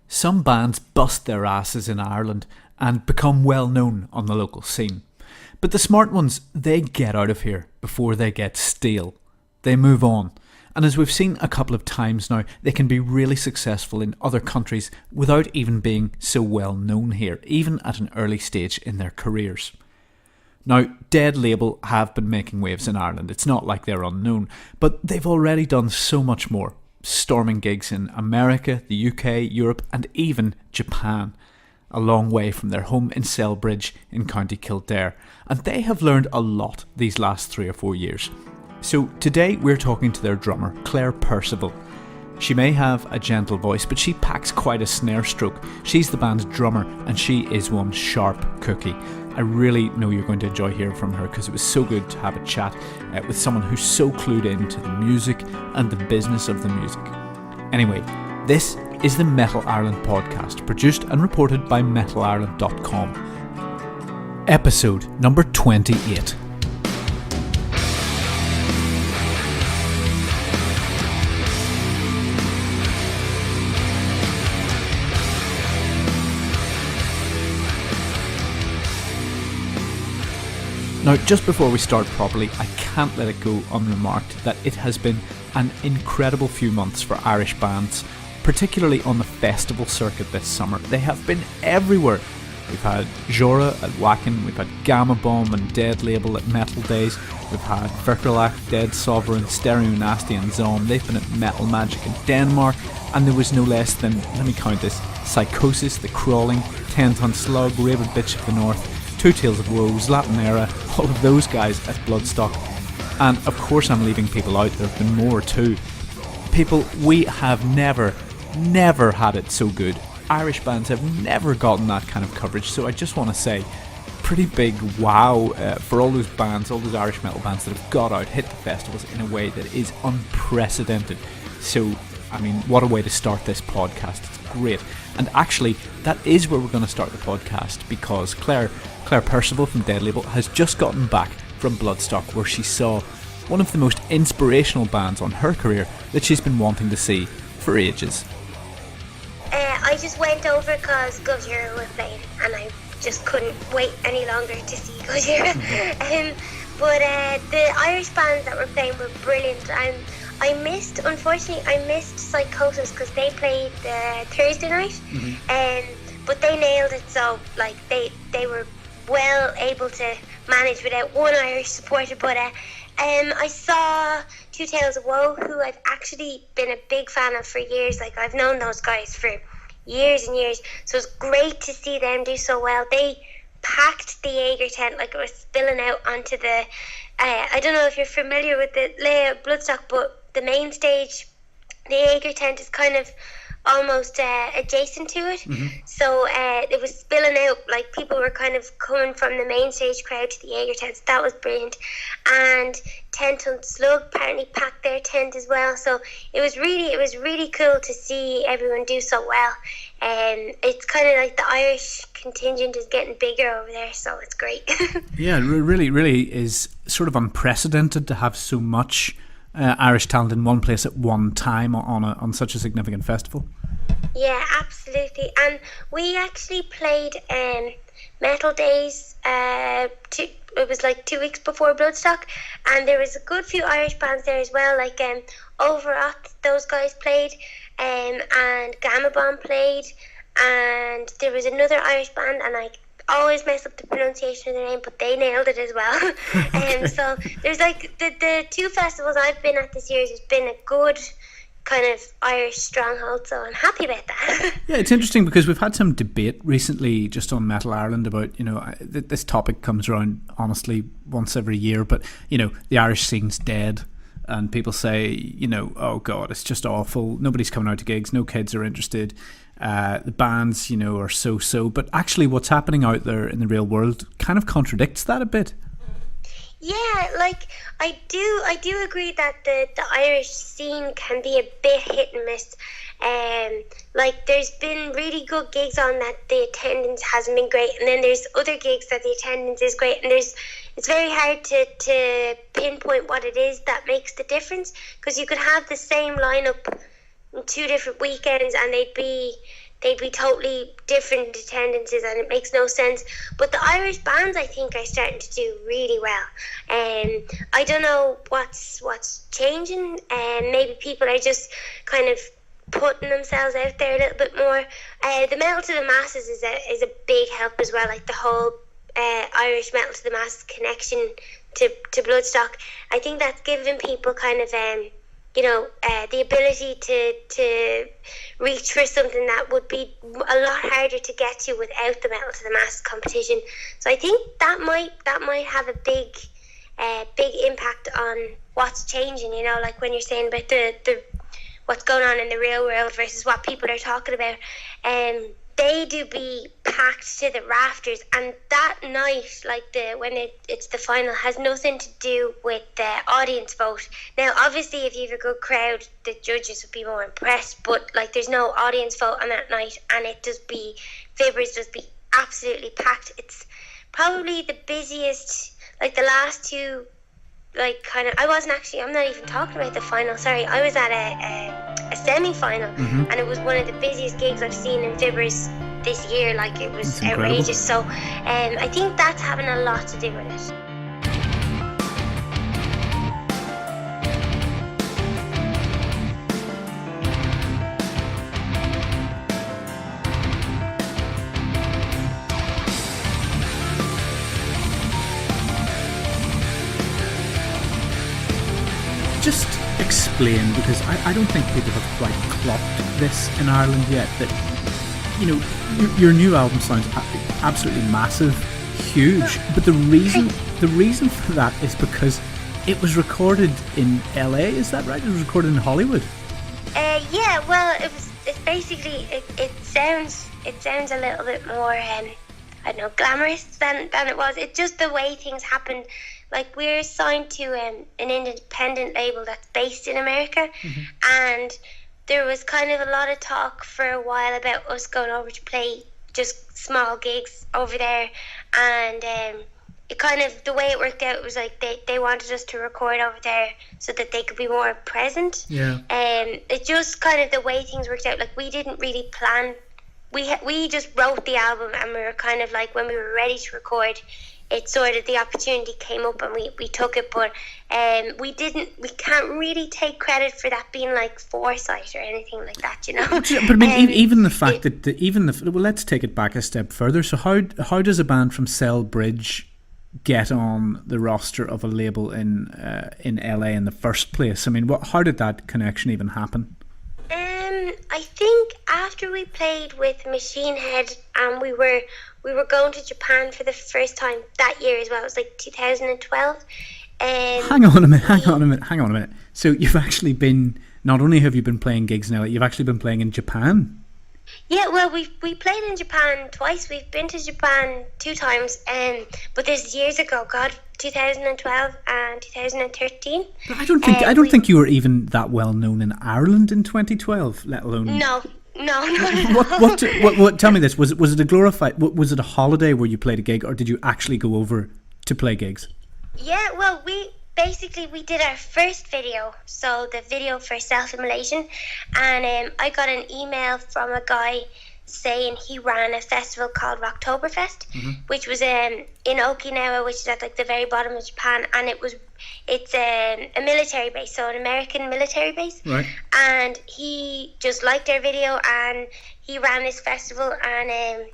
Some bands bust their asses in Ireland and become well known on the local scene. But the smart ones, they get out of here before they get stale. They move on. And as we've seen a couple of times now, they can be really successful in other countries without even being so well known here, even at an early stage in their careers. Now, Dead Label have been making waves in Ireland. It's not like they're unknown, but they've already done so much more, storming gigs in America, the UK, Europe and even Japan, a long way from their home in Selbridge in County Kildare. And they have learned a lot these last 3 or 4 years. So today we're talking to their drummer, Claire Percival. She may have a gentle voice, but she packs quite a snare stroke. She's the band's drummer and she is one sharp cookie. I really know you're going to enjoy hearing from her because it was so good to have a chat with someone who's so clued into the music and the business of the music. Anyway, this is the Metal Ireland podcast, produced and reported by metalireland.com. Episode number 28. Now, just before we start properly, I can't let it go unremarked that it has been an incredible few months for Irish bands, particularly on the festival circuit this summer. They have been everywhere. We've had Gojira at Wacken, we've had Gamma Bomb and Dead Label at Metal Days, we've had Verkerlach, Dead Sovereign, Stereo Nasty and Zom. They've been at Metal Magic in Denmark, and there was no less than, let me count this, Psychosis, The Crawling, 10 Ton Slug, Rabid Bitch of the North, Two Tales of Woes, Latin Era, all of those guys at Bloodstock. And of course I'm leaving people out, there have been more too. People, we have never had it so good. Irish bands have never gotten that kind of coverage, so I just want to say, pretty big wow for all those bands, all those Irish metal bands that have got out, hit the festivals in a way that is unprecedented. So, I mean, what a way to start this podcast. It's great. And actually, that is where we're going to start the podcast, because Claire Percival from Dead Label has just gotten back from Bloodstock, where she saw one of the most inspirational bands on her career that she's been wanting to see for ages. I just went over because Gojira were playing and I just couldn't wait any longer to see Gojira. But the Irish bands that were playing were brilliant. Unfortunately I missed Psychosis because they played Thursday night, but they nailed it, so like they were well able to manage without one Irish supporter. But I saw Two Tales of Woe, who I've actually been a big fan of for years. Like, I've known those guys for years and years, so it's great to see them do so well. They packed the Jaeger tent like it was spilling out onto the I don't know if you're familiar with the layout of Bloodstock, but the main stage, the Jaeger tent is kind of almost adjacent to it. So it was spilling out, like people were kind of coming from the main stage crowd to the Jaeger tent. So that was brilliant. And 10 Ton Slug apparently packed their tent as well. So it was really cool to see everyone do so well. It's kind of like the Irish contingent is getting bigger over there, so it's great. Yeah, it really is sort of unprecedented to have so much Irish talent in one place at one time on such a significant festival. Yeah, absolutely. And we actually played Metal Days. It was like 2 weeks before Bloodstock, and there was a good few Irish bands there as well. Like Overoth, those guys played, and Gamma Bomb played, and there was another Irish band, and I always mess up the pronunciation of their name, but they nailed it as well. So there's like the two festivals I've been at this year has been a good kind of Irish stronghold, so I'm happy about that. Yeah, it's interesting because we've had some debate recently just on Metal Ireland about, this topic comes around honestly once every year, but the Irish scene's dead, and people say, oh god, it's just awful, nobody's coming out to gigs, no kids are interested, the bands are so, but actually what's happening out there in the real world kind of contradicts that a bit. Yeah, like I do agree that the Irish scene can be a bit hit and miss. Like there's been really good gigs on that the attendance hasn't been great, and then there's other gigs that the attendance is great, and it's very hard to pinpoint what it is that makes the difference, because you could have the same lineup in 2 different weekends and they'd be they'd be totally different attendances, and it makes no sense. But the Irish bands, I think, are starting to do really well. I don't know what's changing, and maybe people are just kind of putting themselves out there a little bit more. The Metal to the Masses is a big help as well, like the whole Irish Metal to the Masses connection to Bloodstock. I think that's given people kind of the ability to reach for something that would be a lot harder to get to without the Metal to the Masses competition. So I think that might have a big impact on what's changing, like when you're saying about the what's going on in the real world versus what people are talking about. They do be packed to the rafters, and that night, like when it's the final, has nothing to do with the audience vote. Now, obviously, if you have a good crowd, the judges would be more impressed, but like there's no audience vote on that night, and Fibbers just be absolutely packed. It's probably the busiest, like the last two, like kind of, I'm not even talking about the final, sorry, I was at a semi-final, and it was one of the busiest gigs I've seen in Fibbers this year. Like, it was outrageous. So I think that's having a lot to do with it. Just explain, because I don't think people have quite clocked this in Ireland yet, that your new album sounds absolutely massive, huge, but the reason for that is because it was recorded in LA. Is that right? It was recorded in Hollywood. Yeah, well, it's basically it sounds a little bit more I don't know, glamorous than it was. It's just the way things happened. Like, we're signed to an independent label that's based in America, and there was kind of a lot of talk for a while about us going over to play just small gigs over there, and it kind of, the way it worked out was like they wanted us to record over there so that they could be more present. Yeah. It just kind of, the way things worked out, like, we didn't really plan. We just wrote the album, and we were kind of like, when we were ready to record, it sort of, the opportunity came up and we took it, but we can't really take credit for that being like foresight or anything like that, But I mean, even the fact well, let's take it back a step further. So how does a band from Selbridge get on the roster of a label in LA in the first place? I mean, how did that connection even happen? I think after we played with Machine Head, and we were going to Japan for the first time that year as well. It was like 2012. Hang on a minute. So you've actually been, not only have you been playing gigs now, you've actually been playing in Japan. Yeah, well, we played in Japan twice. We've been to Japan 2 times, but this is years ago. God, 2012 and 2013. But I don't think you were even that well known in Ireland in 2012, let alone. No. What? Tell me this: was it a glorified? Was it a holiday where you played a gig, or did you actually go over to play gigs? Yeah, well, we did our first video, so the video for Self-Immolation, and I got an email from a guy saying he ran a festival called Oktoberfest, which was in Okinawa, which is at like the very bottom of Japan, and it's a military base, so an American military base. Right. And he just liked our video, and he ran this festival, and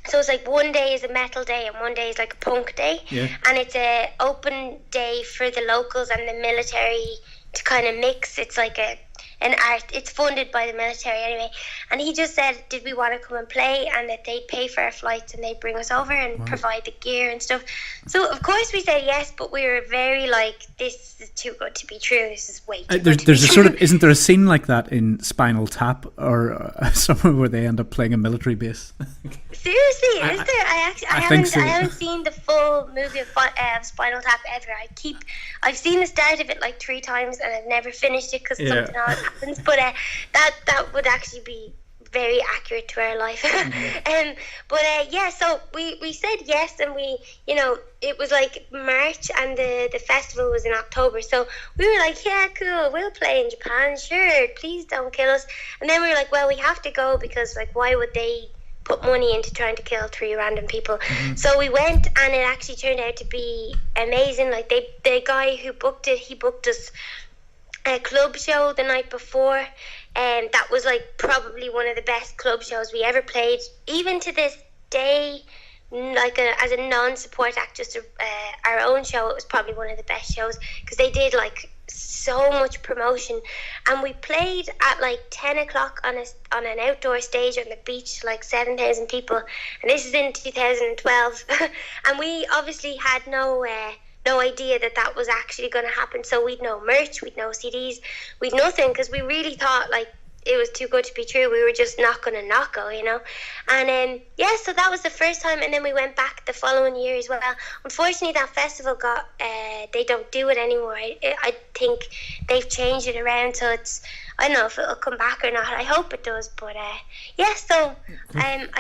so it's like one day is a metal day and one day is like a punk day. Yeah. And it's a open day for the locals and the military to kind of mix. It's like an art, it's funded by the military anyway, and he just said, did we want to come and play, and that they'd pay for our flights and they'd bring us over and provide the gear and stuff. So of course we said yes, but we were very like, this is too good to be true, this is way too good to there's be a true. sort of, isn't there a scene like that in Spinal Tap, or somewhere where they end up playing a military base? Seriously, is there? I haven't seen the full movie of Spinal Tap ever. I've seen the start of it like 3 times, and I've never finished it because something odd happens. But that would actually be very accurate to our life. So we said yes, and we, it was like March, and the festival was in October, so we were like, yeah, cool, we'll play in Japan, sure, please don't kill us. And then we were like, well, we have to go, because like, why would they put money into trying to kill 3 random people? So we went, and it actually turned out to be amazing. Like, the guy who booked it, he booked us a club show the night before, and that was like probably one of the best club shows we ever played. Even to this day, like as a non-support act, just our own show, it was probably one of the best shows, because they did like so much promotion. And we played at like 10 o'clock on an outdoor stage on the beach, like 7,000 people, and this is in 2012. And we obviously had no idea that was actually going to happen. So we'd no merch, we'd no CDs, we'd nothing, because we really thought like it was too good to be true. We were just not going to not go, And so that was the first time, and then we went back the following year as well. Unfortunately, that festival they don't do it anymore. I think they've changed it around, so I don't know if it'll come back or not. I hope it does, but I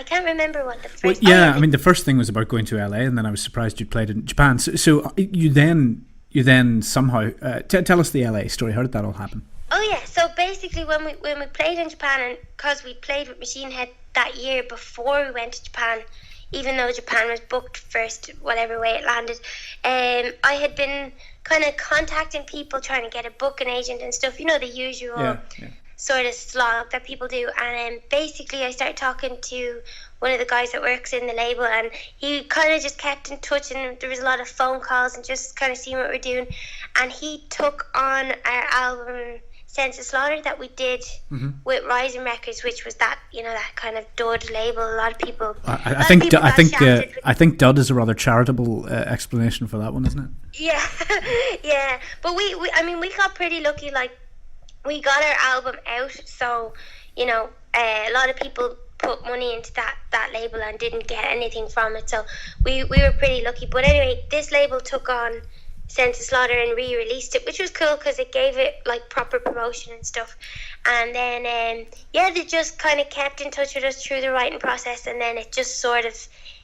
can't remember what the first. Well, yeah, I mean, the first thing was about going to LA, and then I was surprised you played in Japan. So you then somehow tell us the LA story. How did that all happen? Oh yeah, so basically when we played in Japan, and because we played with Machine Head that year before we went to Japan, even though Japan was booked first, whatever way it landed, I had been kind of contacting people, trying to get a booking agent and stuff, the usual sort of slog that people do. And basically I started talking to one of the guys that works in the label, and he kind of just kept in touch, and there was a lot of phone calls and just kind of seeing what we're doing. And he took on our album Census Lover that we did with Rising Records, which was that that kind of dud label. A lot of people. I think dud is a rather charitable explanation for that one, isn't it? Yeah, yeah. But we got pretty lucky. Like, we got our album out, so a lot of people put money into that label and didn't get anything from it. So we were pretty lucky. But anyway, this label took on Census Lover and re-released it, which was cool because it gave it like proper promotion and stuff. And then they just kind of kept in touch with us through the writing process, and then it just sort of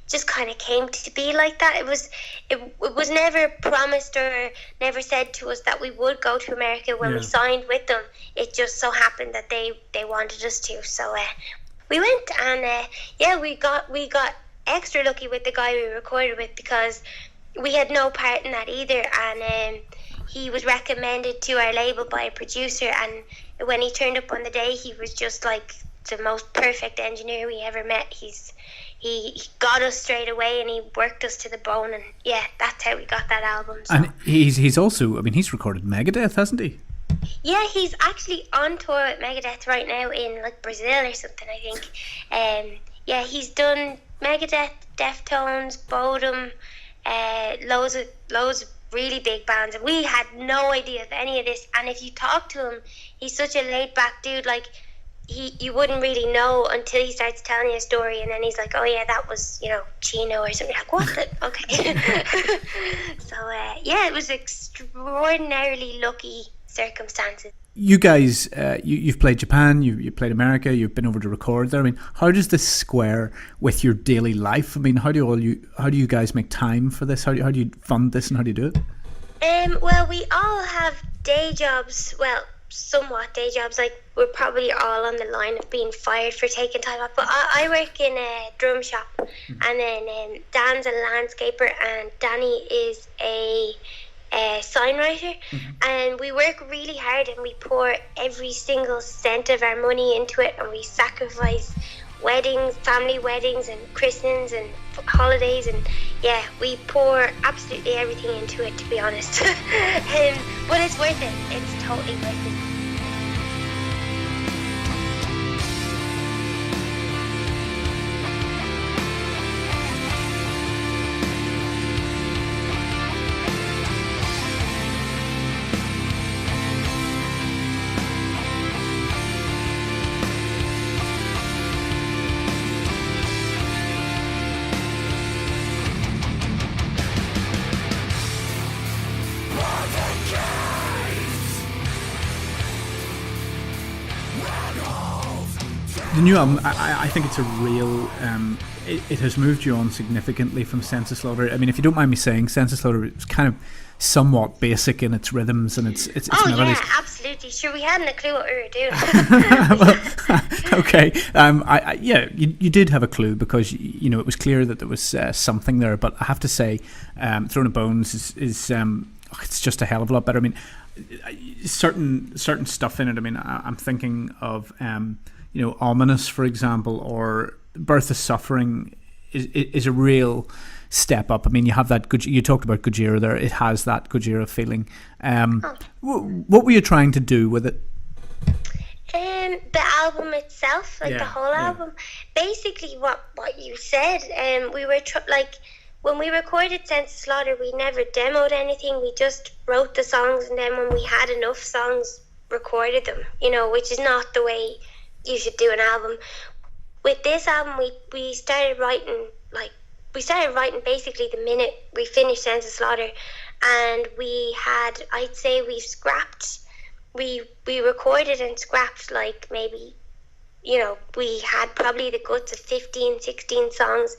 just kind of came to be like that. It was never promised or never said to us that we would go to America when we signed with them. It just so happened that they wanted us to, so we went. And we got extra lucky with the guy we recorded with, because we had no part in that either, and he was recommended to our label by a producer, and when he turned up on the day, he was just like the most perfect engineer we ever met. He got us straight away, and he worked us to the bone, and that's how we got that album. So. And he's also, he's recorded Megadeth, hasn't he? Yeah, he's actually on tour with Megadeth right now in like Brazil or something, I think. He's done Megadeth, Deftones, Bodum, loads of really big bands, and we had no idea of any of this. And if you talk to him, he's such a laid back dude. Like, you wouldn't really know until he starts telling you a story, and then he's like, oh yeah, that was Chino or something. Like, what the? Okay. So it was extraordinarily lucky circumstances. You guys, you've played Japan, you played America, you've been over to record there. How does this square with your daily life? How do you guys make time for this? How do you fund this, and how do you do it? Well, we all have day jobs. Well, somewhat day jobs. Like, we're probably all on the line of being fired for taking time off. But I work in a drum shop, and then Dan's a landscaper, and Danny is a sign writer, and we work really hard, and we pour every single cent of our money into it, and we sacrifice weddings, family weddings, and christenings, and holidays, and we pour absolutely everything into it, to be honest. But it's worth it. It's totally worth it. The new album, I think it's a real. It has moved you on significantly from Census Lover. I mean, if you don't mind me saying, Census Lover is kind of somewhat basic in its rhythms and its melodies. Yeah, absolutely. Sure, we hadn't a clue what we were doing. Okay. You did have a clue because it was clear that there was something there. But I have to say, Throne of Bones is it's just a hell of a lot better. I mean, certain stuff in it. I mean, I'm thinking of Ominous, for example, or Birth of Suffering is a real step up. I mean, you have that you talked about Gojira there. It has that Gojira feeling. What were you trying to do with it? The album itself, the whole album. Basically, what you said. We were when we recorded Census Slaughter, we never demoed anything. We just wrote the songs, and then when we had enough songs, recorded them. Which is not the way you should do an album. With this album, we started writing basically the minute we finished Census Slaughter, and we recorded and scrapped maybe, we had probably the guts of 15, 16 songs,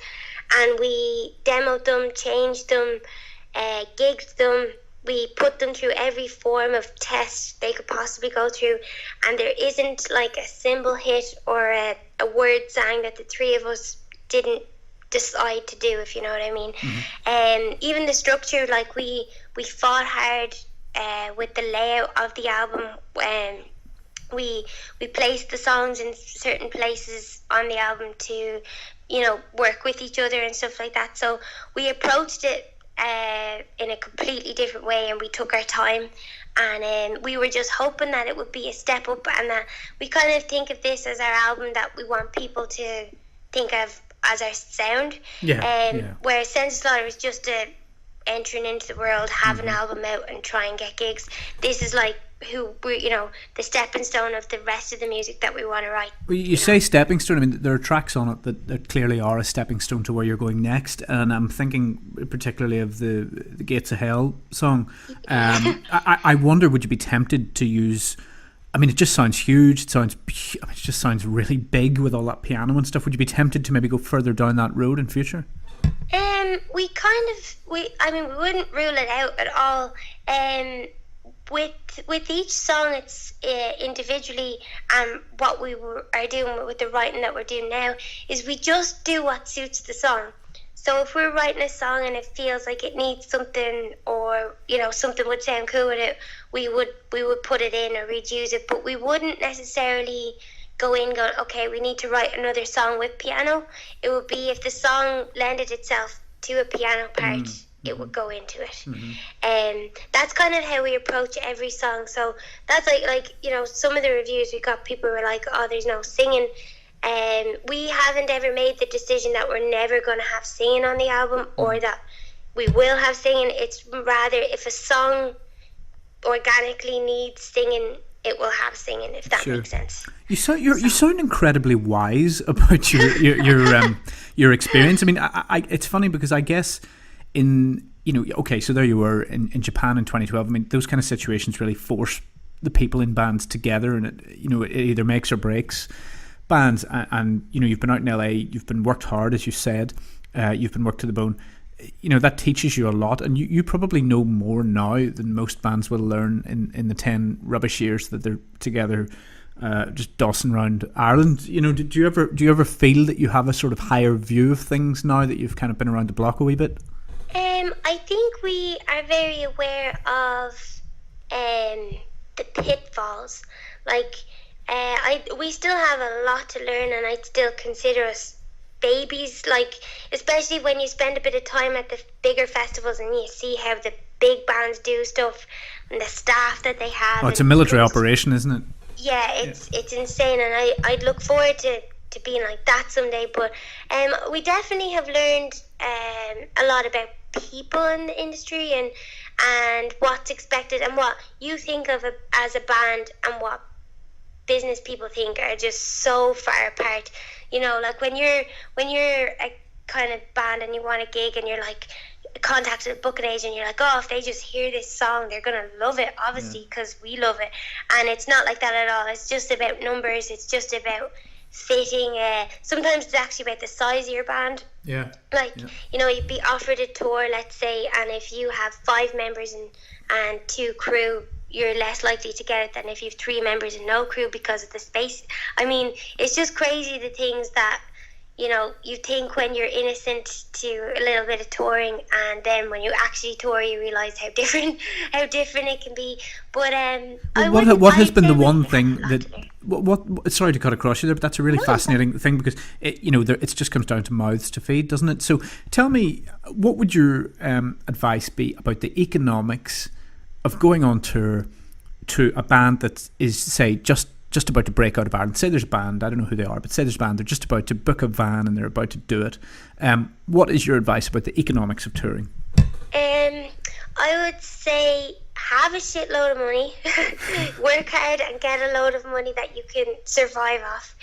and we demoed them, changed them, gigged them. We put them through every form of test they could possibly go through, and there isn't a cymbal hit or a word sang that the three of us didn't decide to do, if you know what I mean. Mm-hmm. Even the structure, we fought hard with the layout of the album. We placed the songs in certain places on the album to, work with each other and stuff like that. So we approached it in a completely different way, and we took our time, and we were just hoping that it would be a step up, and that we kind of think of this as our album that we want people to think of as our sound. Whereas Census Slaughter is just entering into the world, have an album out and try and get gigs. This is the stepping stone of the rest of the music that we want to write. Well, you say stepping stone. I mean, there are tracks on it that clearly are a stepping stone to where you're going next, and I'm thinking particularly of the Gates of Hell song. I wonder, would you be tempted to use? I mean, it just sounds huge. It just sounds really big with all that piano and stuff. Would you be tempted to maybe go further down that road in future? We wouldn't rule it out at all. With each song, it's individually, and what we are doing with the writing that we're doing now is we just do what suits the song. So if we're writing a song and it feels like it needs something, or something would sound cool with it, we would put it in or reuse it. But we wouldn't necessarily go in going, okay, we need to write another song with piano. It would be if the song lended itself to a piano part, it would go into it. And that's kind of how we approach every song. So that's some of the reviews we got, people were like, oh, there's no singing. We haven't ever made the decision that we're never going to have singing on the album, or that we will have singing. It's rather, if a song organically needs singing, it will have singing, if that makes sense. You sound incredibly wise about your experience. I mean, it's funny because I guess so there you were in Japan in 2012. I mean, those kind of situations really force the people in bands together, and it either makes or breaks bands. And you've been out in LA, you've been worked hard, as you said, you've been worked to the bone. That teaches you a lot, and you probably know more now than most bands will learn in the 10 rubbish years that they're together, just dossing around Ireland. Do you ever feel that you have a sort of higher view of things now that you've kind of been around the block a wee bit? I think we are very aware of the pitfalls. We still have a lot to learn, and I still consider us babies, especially when you spend a bit of time at the bigger festivals and you see how the big bands do stuff and the staff that they have. Oh, it's a military operation, isn't it? Yeah, it's insane, and I'd look forward to being like that someday. But we definitely have learned a lot about people in the industry, and what's expected, and what you think of as a band and what business people think are just so far apart. When you're a kind of band and you want a gig and you're contacted a booking agent, and you're like, oh, if they just hear this song, they're gonna love it, obviously, because we love it. And it's not like that at all. It's just about numbers. It's just about fitting. Sometimes it's actually about the size of your band. Yeah. You'd be offered a tour, let's say, and if you have 5 members and 2 crew, you're less likely to get it than if you have 3 members and no crew because of the space. I mean, it's just crazy the things that, you think when you're innocent to a little bit of touring, and then when you actually tour, you realise how different it can be. But what has been the one thing that? What? Sorry to cut across you there, but that's a really fascinating thing, because it just comes down to mouths to feed, doesn't it? So tell me, what would your advice be about the economics of going on tour to a band that is, say, just about to break out of Ireland? Say there's a band, I don't know who they are, but say there's a band, they're just about to book a van and they're about to do it. What is your advice about the economics of touring? I would say have a shitload of money, work hard and get a load of money that you can survive off.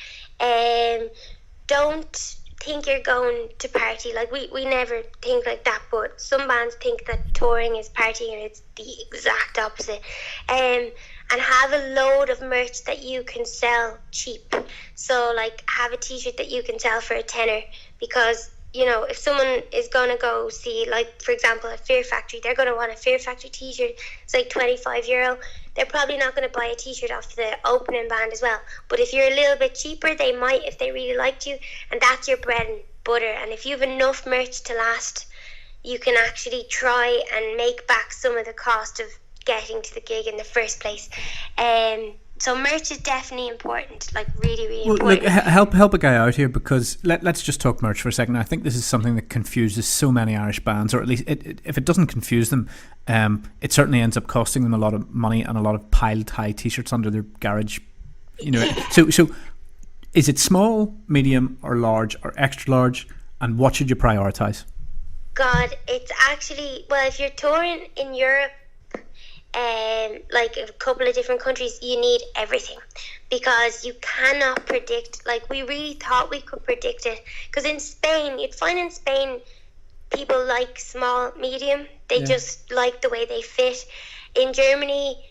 Don't think you're going to party. Like we never think like that, but some bands think that touring is partying, and it's the exact opposite. And have a load of merch that you can sell cheap. So like have a t-shirt that you can sell for a tenner, because if someone is going to go see, like for example a Fear Factory, they're going to want a Fear Factory t-shirt. It's like €25. They're probably not going to buy a t-shirt off the opening band as well, but if you're a little bit cheaper, they might, if they really liked you, and that's your bread and butter. And if you have enough merch to last, you can actually try and make back some of the cost of getting to the gig in the first place. So merch is definitely important, like really, really important. Look, help a guy out here, because let's just talk merch for a second. I think this is something that confuses so many Irish bands, or at least if it doesn't confuse them, it certainly ends up costing them a lot of money and a lot of piled high t-shirts under their garage. So is it small, medium, or large, or extra large, and what should you prioritise? God, it's actually, well, if you're touring in Europe, like a couple of different countries, you need everything, because you cannot predict. Like we really thought we could predict it, because in Spain, you'd find in Spain people like small, medium. They just like the way they fit. In Germany,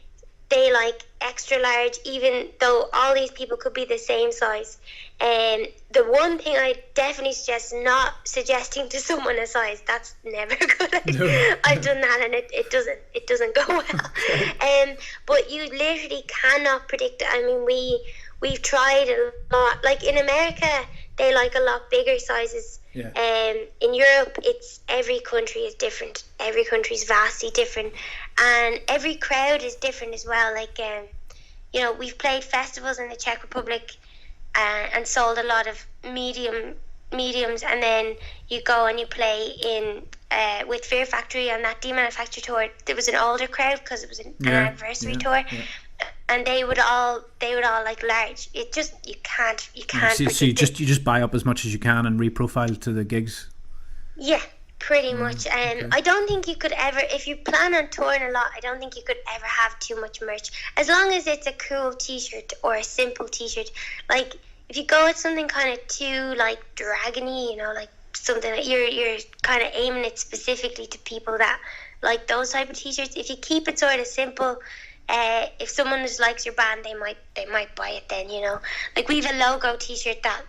they like extra large, even though all these people could be the same size. And the one thing I definitely suggest, not suggesting to someone a size, that's never a good idea. No. I've done that and it doesn't go well. But you literally cannot predict it. I mean, we've tried a lot. Like in America, they like a lot bigger sizes. Yeah. In Europe, it's every country is different. Every country is vastly different, and every crowd is different as well. Like we've played festivals in the Czech Republic and sold a lot of mediums, and then you go and you play in with Fear Factory on that Demanufacture tour. There was an older crowd because it was an anniversary tour. Yeah. And they would all like large. It just you can't. So you just buy up as much as you can and reprofile to the gigs. Yeah, pretty much. Okay. I don't think you could ever, if you plan on touring a lot, I don't think you could ever have too much merch, as long as it's a cool t-shirt or a simple t-shirt. Like if you go with something kind of too like dragony, like something that you're kind of aiming it specifically to people that like those type of t-shirts. If you keep it sort of simple. If someone just likes your band, they might buy it then, Like we have a logo t-shirt that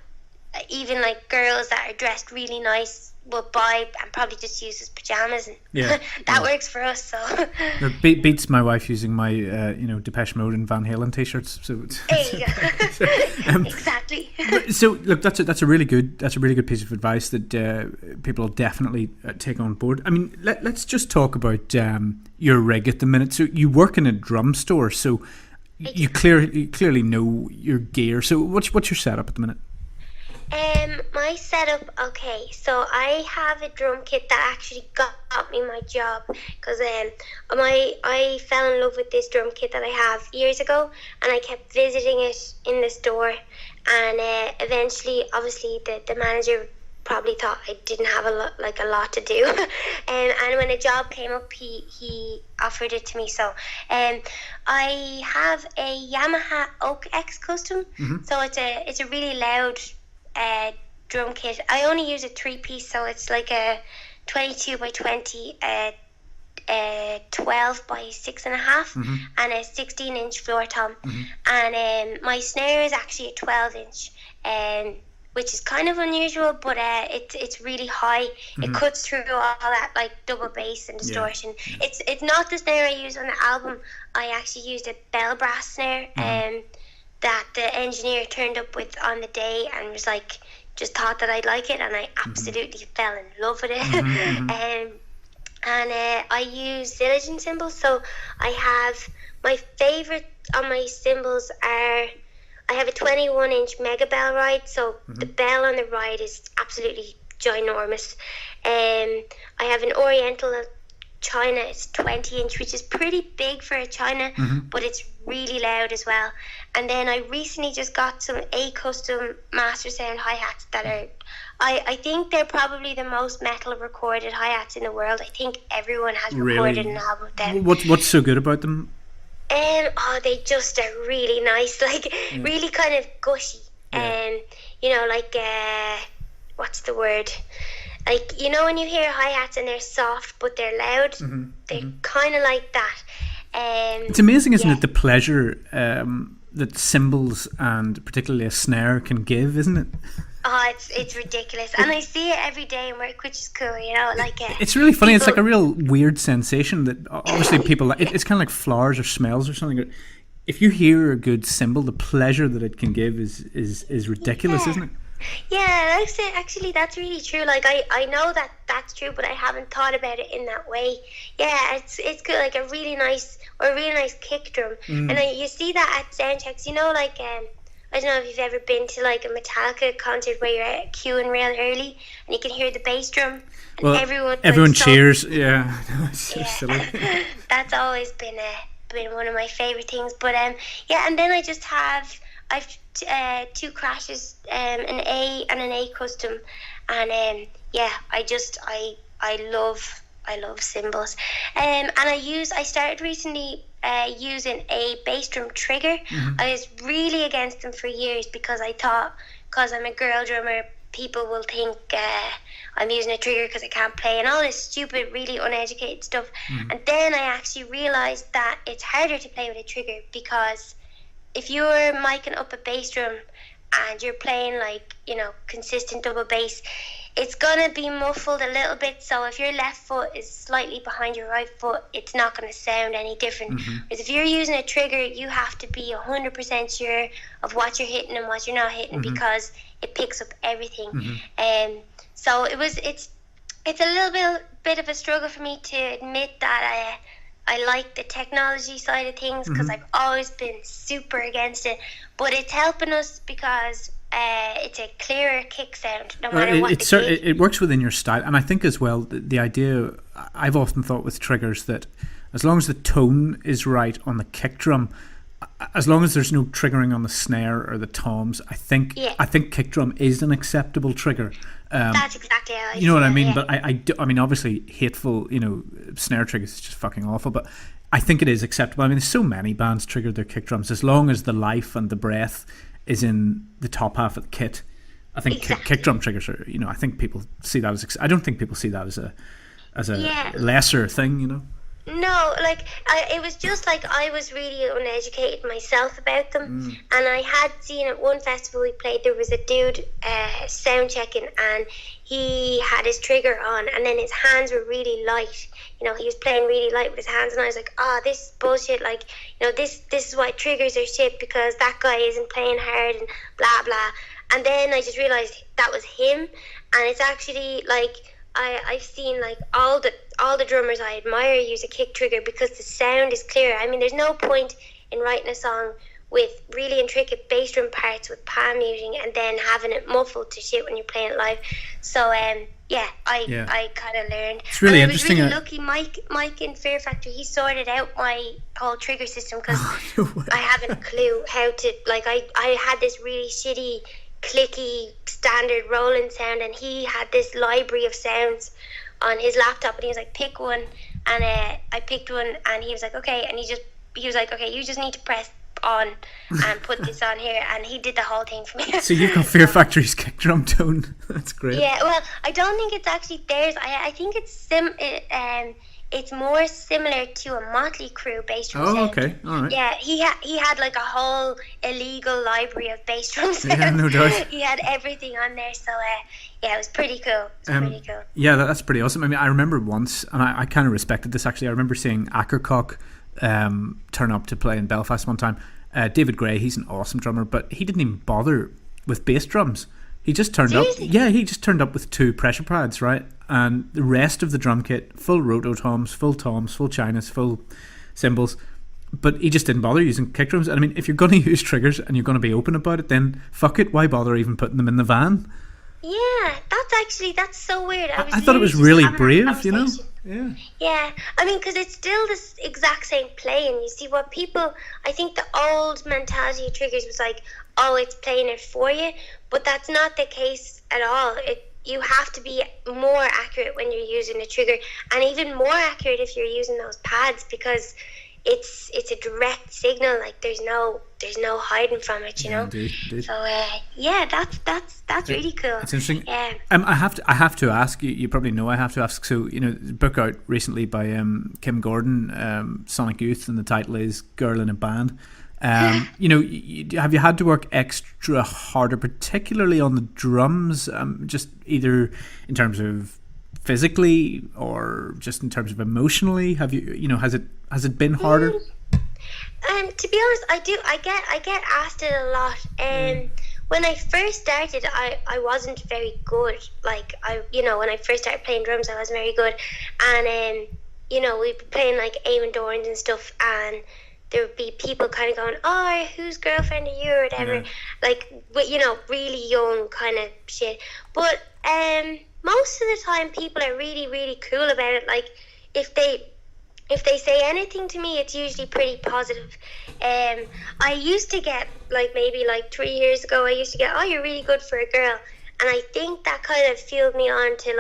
even like girls that are dressed really nice will buy and probably just use as pajamas, and that works for us. So it beats my wife using my Depeche Mode and Van Halen t-shirts. So there you go. Exactly. So look, that's a really good piece of advice that people will definitely take on board. I mean, let's just talk about your rig at the minute. So you work in a drum store, so you clearly know your gear. So what's your setup at the minute? My setup, okay, so I have a drum kit that actually got me my job, because I fell in love with this drum kit that I have years ago, and I kept visiting it in the store, and eventually, obviously, the manager probably thought I didn't have a lot to do, and when a job came up, he offered it to me. So I have a Yamaha Oak X Custom, so it's a really loud drum kit. I only use a 3-piece, so it's like a 22 by 20, 12 by 6.5, and a 16-inch floor tom. And my snare is actually a 12-inch. which is kind of unusual, but it's really high. It cuts through all that like double bass and distortion. It's not the snare I use on the album. I actually used a bell brass snare that the engineer turned up with on the day and was like, just thought that I'd like it, and I absolutely fell in love with it. And I use Zildjian cymbals, so I have my favourite on my cymbals are, I have a 21-inch mega bell ride, so the bell on the ride is absolutely ginormous. I have an Oriental China, it's 20-inch, which is pretty big for a China, but it's really loud as well. And then I recently just got some custom Master Sound hi-hats that are, I think they're probably the most metal recorded hi-hats in the world. I think everyone has recorded an album with them. What's so good about them? They just are really nice, like really kind of gushy. You know, like what's the word? Like, you know, when you hear hi-hats and they're soft but they're loud, they're kind of like that. It's amazing, isn't it, the pleasure that cymbals and particularly a snare can give, isn't it? Oh, it's ridiculous, and I see it every day in work, which is cool, you know. Like it's really funny. It's like a real weird sensation that obviously people. It's kind of like flowers or smells or something. If you hear a good cymbal, the pleasure that it can give is ridiculous, isn't it? Yeah, actually, that's really true. Like I know that that's true, but I haven't thought about it in that way. Yeah, it's good. Like a really nice kick drum, and you see that at sound checks. You know, like I don't know if you've ever been to like a Metallica concert where you're queuing real early and you can hear the bass drum and everyone cheers. Yeah, it's so silly. That's always been one of my favorite things. But and then I've two crashes, an A and an A custom, and I love cymbals, and I started recently using a bass drum trigger. I was really against them for years because I thought, because I'm a girl drummer, people will think I'm using a trigger because I can't play and all this stupid, really uneducated stuff. And then I actually realised that it's harder to play with a trigger, because if you're micing up a bass drum and you're playing like, you know, consistent double bass, it's gonna be muffled a little bit. So if your left foot is slightly behind your right foot, it's not gonna sound any different. Whereas if you're using a trigger, you have to be 100% sure of what you're hitting and what you're not hitting, because it picks up everything. So it's a little bit of a struggle for me to admit that I like the technology side of things, because I've always been super against it, but it's helping us because it's a clearer kick sound no matter what it works within your style. And I think as well the idea, I've often thought with triggers, that as long as the tone is right on the kick drum, as long as there's no triggering on the snare or the toms, I think kick drum is an acceptable trigger. That's exactly how I you know what I mean. Yeah. But I mean, obviously hateful, you know, snare triggers is just fucking awful, but I think it is acceptable. I mean, there's so many bands triggered their kick drums, as long as the life and the breath is in the top half of the kit. I think kick drum triggers are, you know, I think people see that as, I don't think people see that as a lesser thing, you know. No, like it was just like I was really uneducated myself about them, and I had seen at one festival we played, there was a dude sound checking, and he had his trigger on, and then his hands were really light. You know, he was playing really light with his hands, and I was like, this is bullshit. Like, you know, this is why triggers are shit, because that guy isn't playing hard and blah blah. And then I just realized that was him, and it's actually like, I've seen like all the drummers I admire use a kick trigger because the sound is clearer. I mean, there's no point in writing a song with really intricate bass drum parts with palm muting and then having it muffled to shit when you're playing it live. So I kind of learned. It's really interesting. I was really lucky. Mike in Fear Factory, he sorted out my whole trigger system, because I haven't a clue how to, like, I had this really shitty clicky standard rolling sound, and he had this library of sounds on his laptop, and he was like, pick one, and I picked one, and he was like, okay, and he was like, okay, you just need to press on and put this on here, and he did the whole thing for me. So you've got Fear Factory's kick drum tone. That's great. Yeah, well, I don't think it's actually theirs. I think it's it's more similar to a Motley Crue bass drum sound. Oh, okay, all right. Yeah, he had like a whole illegal library of bass drum sounds. Yeah, no doubt. He had everything on there, so yeah, it was pretty cool. Yeah, that's pretty awesome. I mean, I remember once, and I kind of respected this actually. I remember seeing Akercock turn up to play in Belfast one time. David Gray, he's an awesome drummer, but he didn't even bother with bass drums. He just turned up. Yeah, he just turned up with 2 pressure pads, right? And the rest of the drum kit, full rototoms, full toms, full chinas, full cymbals. But he just didn't bother using kick drums. And I mean, if you're going to use triggers and you're going to be open about it, then fuck it. Why bother even putting them in the van? Yeah, that's so weird. I thought it was really brave, you know? Yeah. Yeah, I mean, because it's still this exact same playing. You see, what people, I think the old mentality of triggers was like, oh, it's playing it for you, but that's not the case at all. You have to be more accurate when you're using a trigger, and even more accurate if you're using those pads, because it's a direct signal. Like there's no hiding from it, you know. Indeed. So yeah, that's really cool. It's interesting. Yeah. I have to ask you. You probably know I have to ask. So you know, the book out recently by Kim Gordon, Sonic Youth, and the title is "Girl in a Band." You know, have you had to work extra harder, particularly on the drums? Just either in terms of physically or just in terms of emotionally? Have you know, has it been harder? To be honest, I get asked it a lot. When I first started, I wasn't very good. Like when I first started playing drums, I wasn't very good, and we'd be playing like Eamon Dorans and stuff, and there would be people kind of going, oh, whose girlfriend are you, or whatever, like, really young kind of shit. But most of the time, people are really, really cool about it. Like, if they say anything to me, it's usually pretty positive. I used to get, maybe 3 years ago, I used to get, oh, you're really good for a girl. And I think that kind of fueled me on to,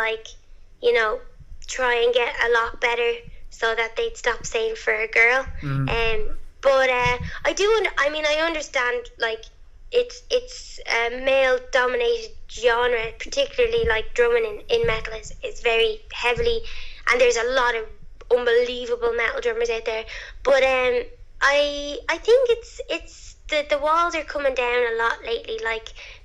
try and get a lot better so that they'd stop saying for a girl. But I understand, it's a male-dominated genre, particularly, drumming in metal is very heavily, and there's a lot of unbelievable metal drummers out there. But I think it's the walls are coming down a lot lately.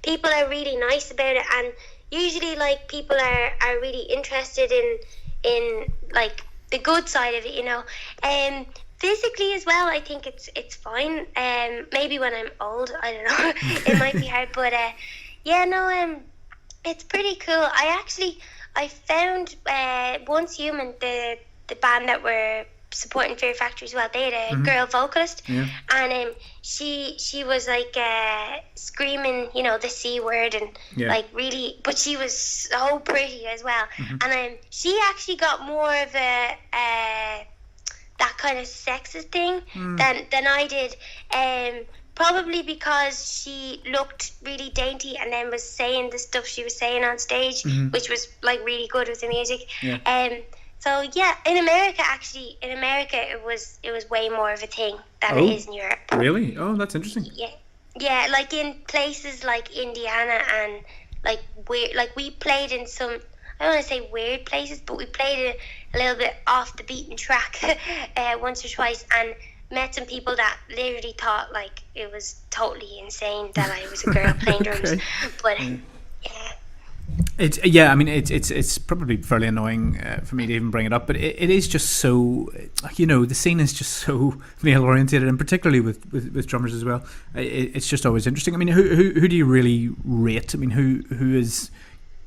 People are really nice about it, and usually people are really interested in the good side of it, physically as well. I think it's fine. Maybe when I'm old, I don't know, it might be hard, but it's pretty cool. I found Once Human, the band that were supporting Fear Factory as well, they had a girl vocalist, and she was screaming, the C word, and really, but she was so pretty as well, and she actually got more of a that kind of sexist thing than I did, probably because she looked really dainty and then was saying the stuff she was saying on stage, which was really good with the music. So yeah, in America it was way more of a thing than it is in Europe. Really? Oh, that's interesting. Yeah, in places like Indiana and we played in some, I don't want to say weird places, but we played it a little bit off the beaten track once or twice, and met some people that literally thought it was totally insane that I was a girl playing drums. But it's probably fairly annoying for me to even bring it up, but it is just so, the scene is just so male oriented, and particularly with drummers as well. It's just always interesting. I mean, who do you really rate? I mean, who is,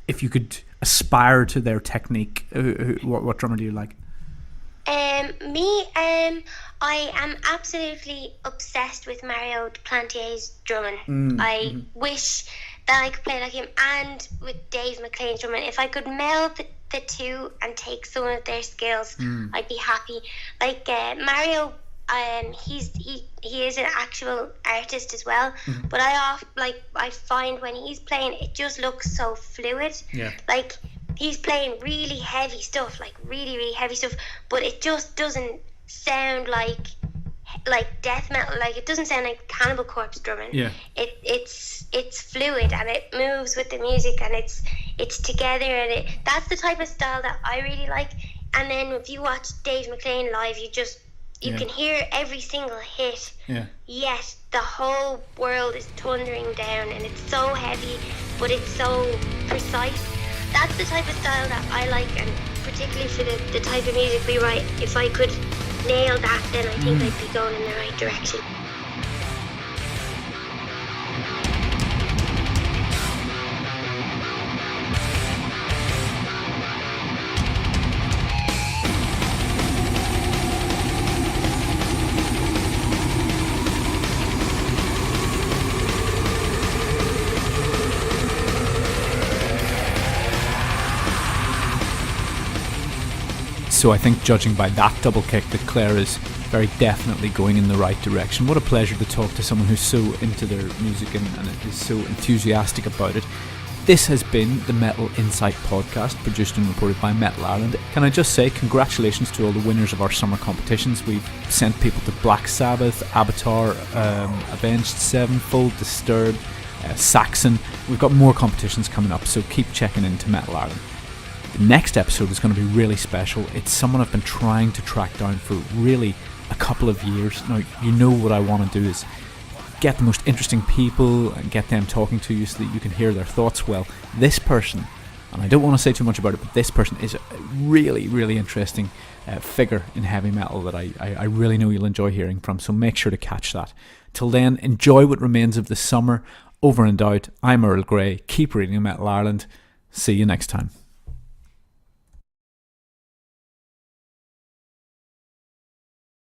if you could aspire to their technique, what drummer do you like? I am absolutely obsessed with Mario Plantier's drumming. I wish that I could play like him, and with Dave McLean's drumming. If I could meld the two and take some of their skills, I'd be happy. Mario, he is an actual artist as well, but I find when he's playing, it just looks so fluid. He's playing really heavy stuff, really, really heavy stuff, but it just doesn't sound like death metal. It doesn't sound like Cannibal Corpse drumming. It's fluid, and it moves with the music, and it's together, and that's the type of style that I really like. And then if you watch Dave McLean live, you can hear every single hit. Yeah. Yet the whole world is thundering down, and it's so heavy, but it's so precise. That's the type of style that I like, and particularly for the type of music we write. If I could nail that, then I think I'd be going in the right direction. So I think, judging by that double kick, that Claire is very definitely going in the right direction. What a pleasure to talk to someone who's so into their music and is so enthusiastic about it. This has been the Metal Insight podcast, produced and reported by Metal Ireland. Can I just say congratulations to all the winners of our summer competitions. We've sent people to Black Sabbath, Avatar, Avenged Sevenfold, Disturbed, Saxon. We've got more competitions coming up, so keep checking into Metal Ireland. The next episode is going to be really special. It's someone I've been trying to track down for really a couple of years. Now, you know what I want to do is get the most interesting people and get them talking to you so that you can hear their thoughts. Well, this person, and I don't want to say too much about it, but this person is a really, really interesting figure in heavy metal that I really know you'll enjoy hearing from, so make sure to catch that. Till then, enjoy what remains of the summer. Over and out, I'm Earl Grey. Keep reading Metal Ireland. See you next time.